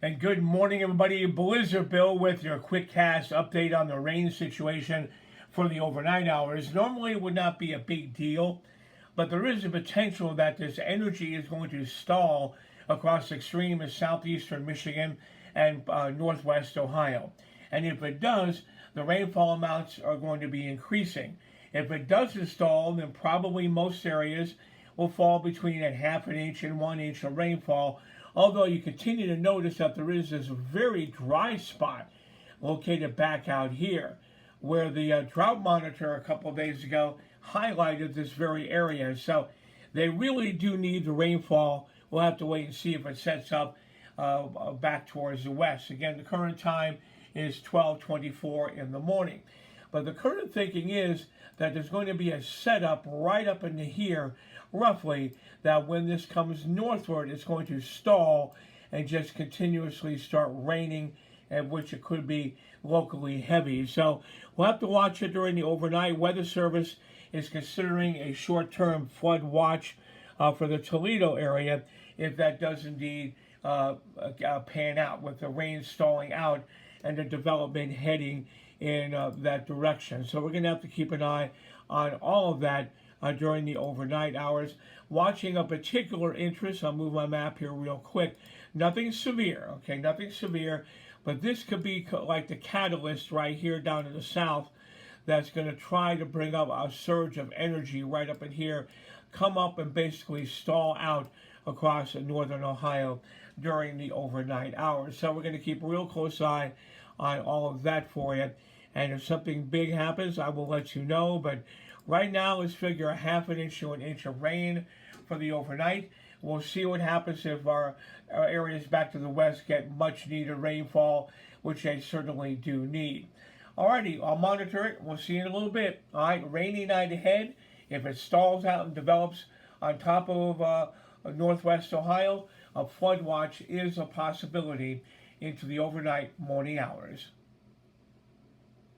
And good morning, everybody. Blizzard Bill with your quick cast update on the rain situation for the overnight hours. Normally, it would not be a big deal, but there is a potential that this energy is going to stall across extreme southeastern Michigan and northwest Ohio. And if it does, the rainfall amounts are going to be increasing. If it doesn't stall, then probably most areas will fall between a half an inch and 1 inch of rainfall, although you continue to notice that there is this very dry spot located back out here where the drought monitor a couple of days ago highlighted this very area. So they really do need the rainfall. We'll have to wait and see if it sets up back towards the west. Again, the current time is 12:24 in the morning. But the current thinking is that there's going to be a setup right up into here, roughly, that when this comes northward, it's going to stall and just continuously start raining, and which it could be locally heavy. So we'll have to watch it during the overnight. Weather Service is considering a short-term flood watch for the Toledo area if that does indeed pan out, with the rain stalling out and the development heading in that direction. So we're going to have to keep an eye on all of that during the overnight hours. Watching a particular interest, I'll move my map here real quick. Nothing severe, okay, nothing severe, but this could be like the catalyst right here down in the south that's going to try to bring up a surge of energy right up in here, come up and basically stall out across northern Ohio during the overnight hours. So we're going to keep a real close eye on all of that for you. And if something big happens, I will let you know. But right now, let's figure a half an inch to an inch of rain for the overnight. We'll see what happens if our areas back to the west get much needed rainfall, which they certainly do need. Alrighty, I'll monitor it. We'll see in a little bit. All right, rainy night ahead. If it stalls out and develops on top of northwest Ohio, a flood watch is a possibility into the overnight morning hours.